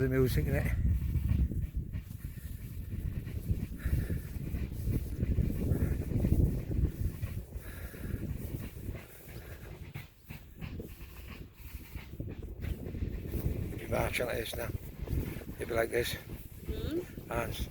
The music in it. You march like this now. You'll be like this. Hands.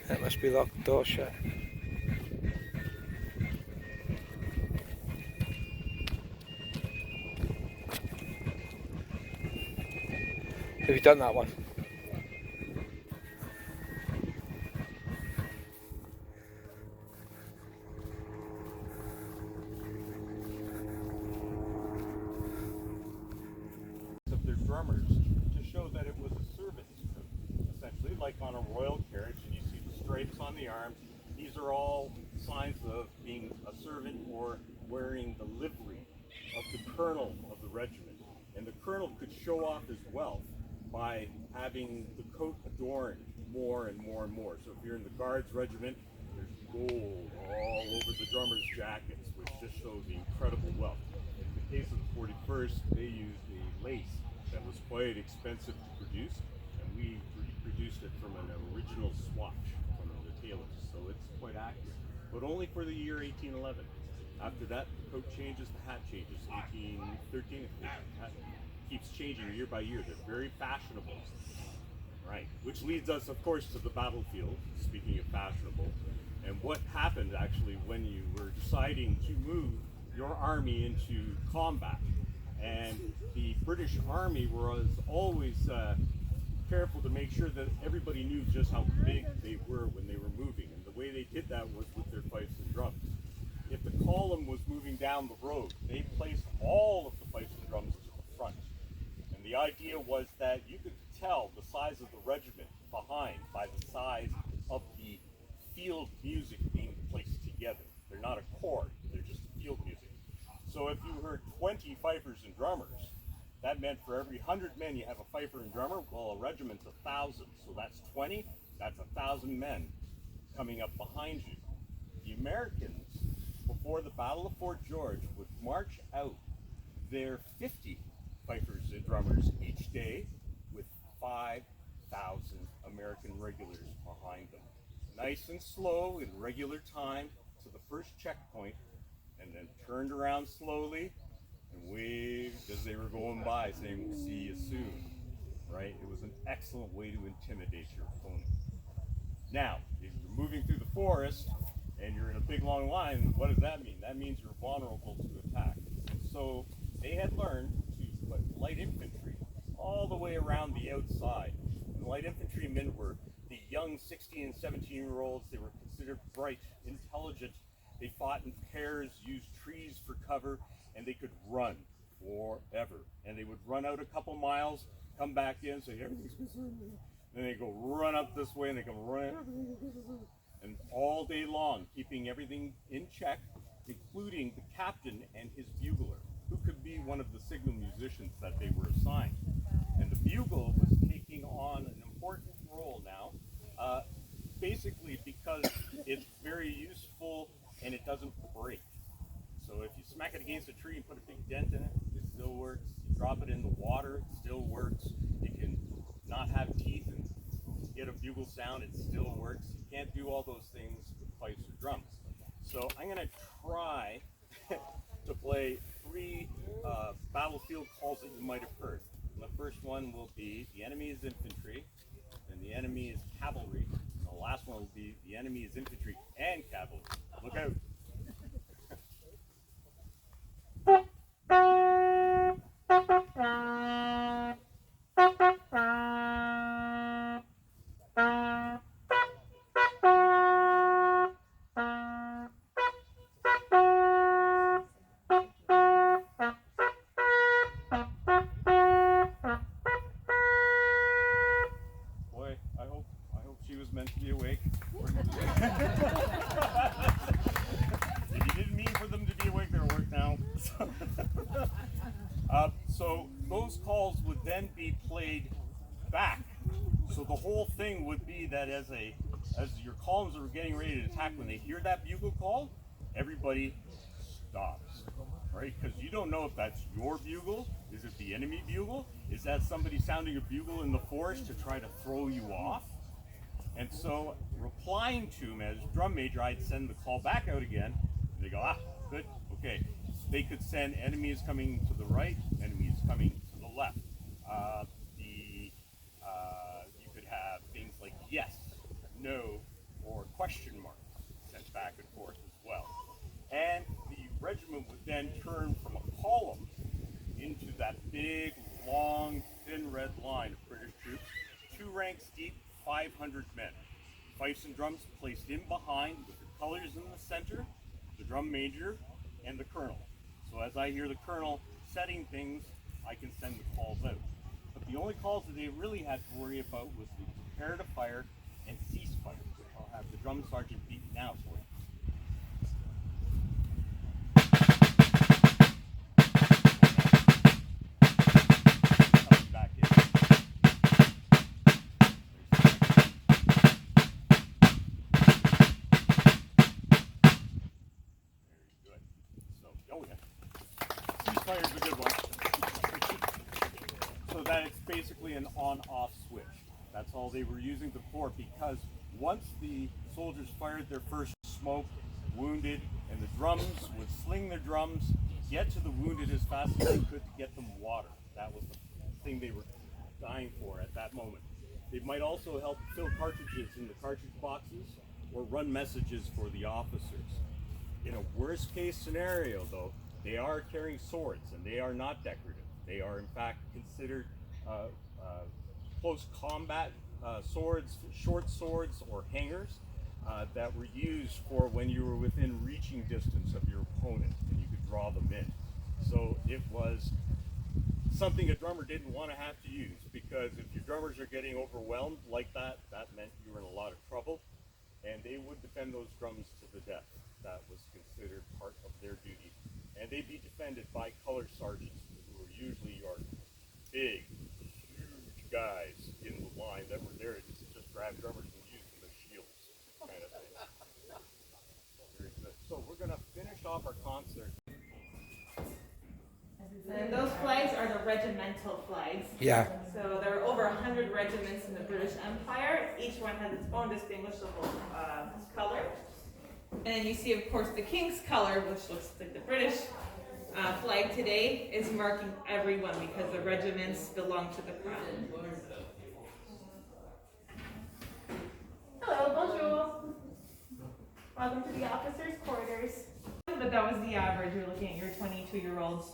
That must be locked, door shut. Have you done that one? Of their drummers to show that it was a servant's coat, essentially, like on a royal carriage, and you see the stripes on the arms. These are all signs of being a servant or wearing the livery of the colonel of the regiment. And the colonel could show off his wealth by having the coat adorned more and more and more. So if you're in the Guards regiment, there's gold all over the drummers' jackets, which just shows the incredible wealth. In the case of the 41st, they used a lace that was quite expensive to produce, and we reproduced it from an original swatch from the tailors, so it's quite accurate. But only for the year 1811. After that, the coat changes, the hat changes. 1813, the hat keeps changing year by year. They're very fashionable. Right, which leads us, of course, to the battlefield, speaking of fashionable, and what happened actually when you were deciding to move your army into combat. And the British Army was always careful to make sure that everybody knew just how big they were when they were moving. And the way they did that was with their fifes and drums. If the column was moving down the road, they placed all of the fifes and drums to the front. And the idea was that you could tell the size of the regiment behind by the size of the field music being placed together. They're not a chord, they're just field music. So if you heard 20 fifers and drummers, that meant for every 100 men you have a fifer and drummer. Well, a regiment's 1,000, so that's 20, that's 1,000 men coming up behind you. The Americans, before the Battle of Fort George, would march out their 50 fifers and drummers each day with 5,000 American regulars behind them. Nice and slow in regular time to the first checkpoint, and then turned around slowly and waved as they were going by, saying, "We'll see you soon." Right? It was an excellent way to intimidate your opponent. Now, if you're moving through the forest and you're in a big long line, what does that mean? That means you're vulnerable to attack. So they had learned to put light infantry all the way around the outside. And light infantrymen were the young 16 and 17-year-olds. They were considered bright, intelligent. They fought in pairs, used trees for cover, and they could run forever. And they would run out a couple miles, come back in, say, "Everything's good." Then they go run up this way, and they come run, and all day long, keeping everything in check, including the captain and his bugler, who could be one of the signal musicians that they were assigned. And the bugle was taking on an important role now, basically because it's very useful and it doesn't break. So if you smack it against a tree and put a big dent in it, it still works. You drop it in the water, it still works. You can not have teeth and get a bugle sound, it still works. You can't do all those things with fifes or drums. So I'm going to try to play three battlefield calls that you might have heard. And the first one will be the enemy is infantry, and the enemy is cavalry, and the last one will be the enemy is infantry and cavalry. Look out. calls would then be played back. So the whole thing would be that as your columns are getting ready to attack, when they hear that bugle call, everybody stops, right? Because you don't know if that's your bugle. Is it the enemy bugle? Is that somebody sounding a bugle in the forest to try to throw you off? And so replying to him as drum major, I'd send the call back out again. They go, ah, good, okay. They could send enemies coming to the right, enemies coming to the left. You could have things like yes, no, or question marks sent back and forth as well. And the regiment would then turn from a column into that big, long, thin red line of British troops, 2 ranks deep, 500 men. Fifes and drums placed in behind with the colors in the center, the drum major, and the colonel. So as I hear the colonel setting things, I can send the calls out. But the only calls that they really had to worry about was the prepare to fire and cease fire, which I'll have the drum sergeant beat now for you. Coming back in. Very good. So, oh yeah. Ceasefire is a good one. So that it's basically an on-off switch. That's all they were using before, because once the soldiers fired their first smoke, wounded, and the drums would sling their drums, get to the wounded as fast as they could to get them water. That was the thing they were dying for at that moment. They might also help fill cartridges in the cartridge boxes or run messages for the officers. In a worst case scenario though, they are carrying swords and they are not decorative. They are in fact considered close combat swords, short swords or hangers that were used for when you were within reaching distance of your opponent and you could draw them in. So it was something a drummer didn't want to have to use, because if your drummers are getting overwhelmed like that, that meant you were in a lot of trouble, and they would defend those drums to the death. That was considered part of their duty. And they'd be defended by color sergeants, who were usually your big, huge guys in the line that were there to just grab drummers and use them as shields, kind of thing. Very good. So we're going to finish off our concert. And those flags are the regimental flags. Yeah. So there are over 100 regiments in the British Empire. Each one has its own distinguishable color. And you see, of course, the King's color, which looks like the British flag today, is marking everyone because the regiments belong to the crown. Hello, bonjour. Welcome to the officers' quarters. But that was the average. You're looking at your 22-year-olds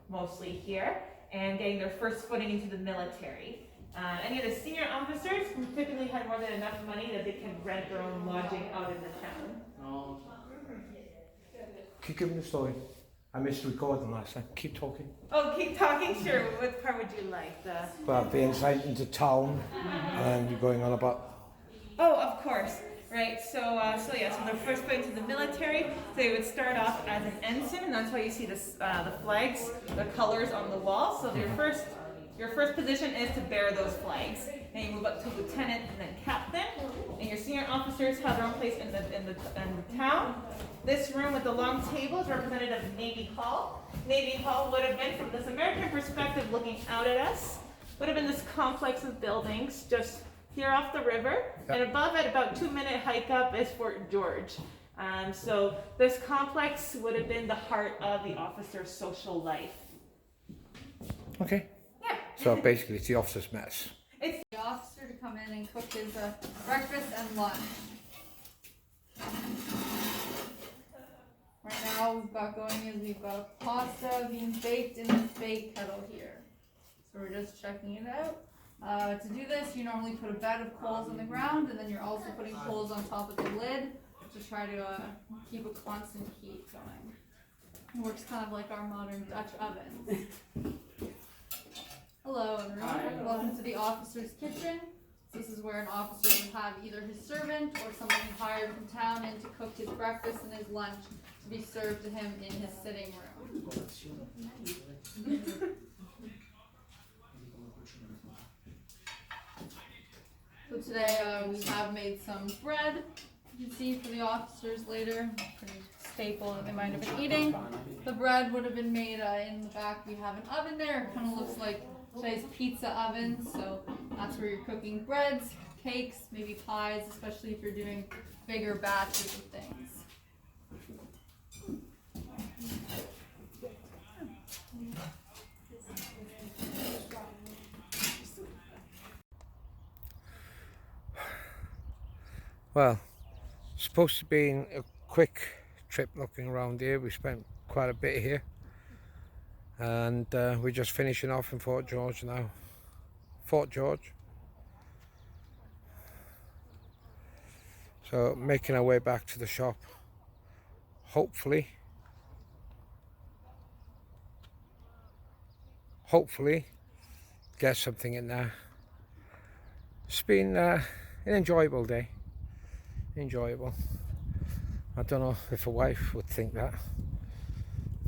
mostly here, and getting their first footing into the military. Any of the senior officers who typically had more than enough money that they can rent their own lodging out in the town. Keep giving the story. I missed recording last time. Keep talking. Oh, keep talking, sure. What part would you like? Well, the insight into town, and you're going on about. Oh, of course. Right, so they're first put into the military. So they would start off as an ensign, and that's why you see this, the flags, the colors on the wall. So your first position is to bear those flags. Then you move up to lieutenant and then captain. And your senior officers have their own place in the town. This room with the long table is representative of Navy Hall. Navy Hall would have been, from this American perspective looking out at us, would have been this complex of buildings just here off the river, and above it, about 2-minute hike up, is Fort George. So this complex would have been the heart of the officer's social life. Okay. Yeah. So basically, it's the officer's mess. It's the officer to come in and cook his breakfast and lunch. Right now, we've got pasta being baked in this bake kettle here. So we're just checking it out. To do this, you normally put a bed of coals on the ground, and then you're also putting coals on top of the lid to try to keep a constant heat going. It works kind of like our modern Dutch ovens. Hello everyone, welcome to the officer's kitchen. This is where an officer would have either his servant or someone he hired from town in to cook his breakfast and his lunch to be served to him in his sitting room. So today we have made some bread. You can see for the officers later, pretty staple that they might have been eating. The bread would have been made in the back. We have an oven there. It kind of looks like today's pizza oven. So that's where you're cooking breads, cakes, maybe pies, especially if you're doing bigger batches of things. Well, supposed to be a quick trip looking around here. We spent quite a bit here, and we're just finishing off in Fort George now. Fort George. So making our way back to the shop. Hopefully get something in there. It's been an enjoyable day. Enjoyable. I don't know if a wife would think that.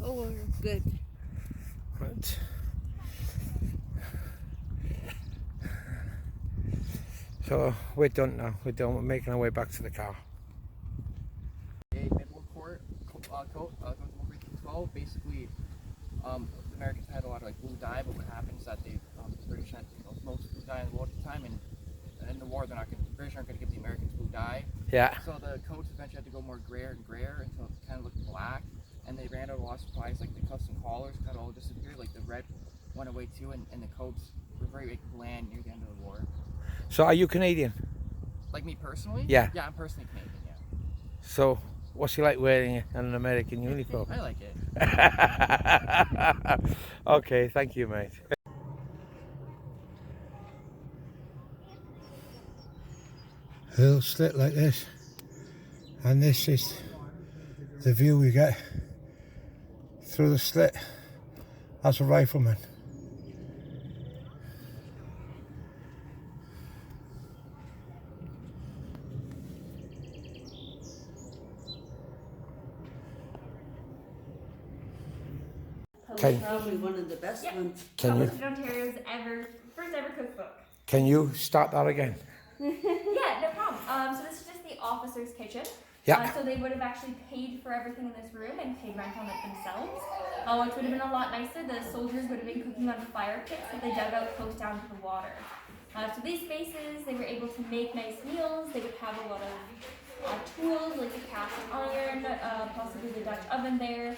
Oh, we're good. But so we're done now. We're done. We're making our way back to the car. Naval Court coat, 12. Basically, the Americans had a lot of like blue dye, but what happens is that the British had most blue dye in the war at the time, and in the war the British aren't going to give the Americans blue dye. Yeah. So the coats eventually had to go more grayer and grayer until it kind of looked black, and they ran out of a lot of supplies. Like the cuffs and collars kind of all disappeared. Like the red went away too, and the coats were very like, bland near the end of the war. So are you Canadian? Like me personally? Yeah. Yeah, I'm personally Canadian. Yeah. So what's he like wearing an American uniform? I like it. Okay, thank you, mate. A little slit like this, and this is the view we get through the slit as a rifleman. Probably one of the best ones. Can you Published in Ontario's first ever cookbook. start that again? Yeah, no problem. So this is just the officer's kitchen. Yeah. So they would have actually paid for everything in this room and paid rent on it themselves. Which would have been a lot nicer. The soldiers would have been cooking on fire pits that they dug out close down to the water. So these spaces, they were able to make nice meals. They would have a lot of tools like the cast iron, possibly the Dutch oven there.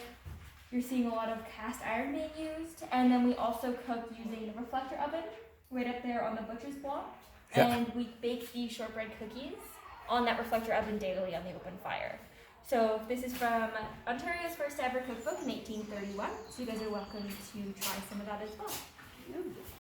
You're seeing a lot of cast iron being used. And then we also cook using the reflector oven right up there on the butcher's block. Yeah. And we bake the shortbread cookies on that reflector oven daily on the open fire. So this is from Ontario's first ever cookbook in 1831. So you guys are welcome to try some of that as well.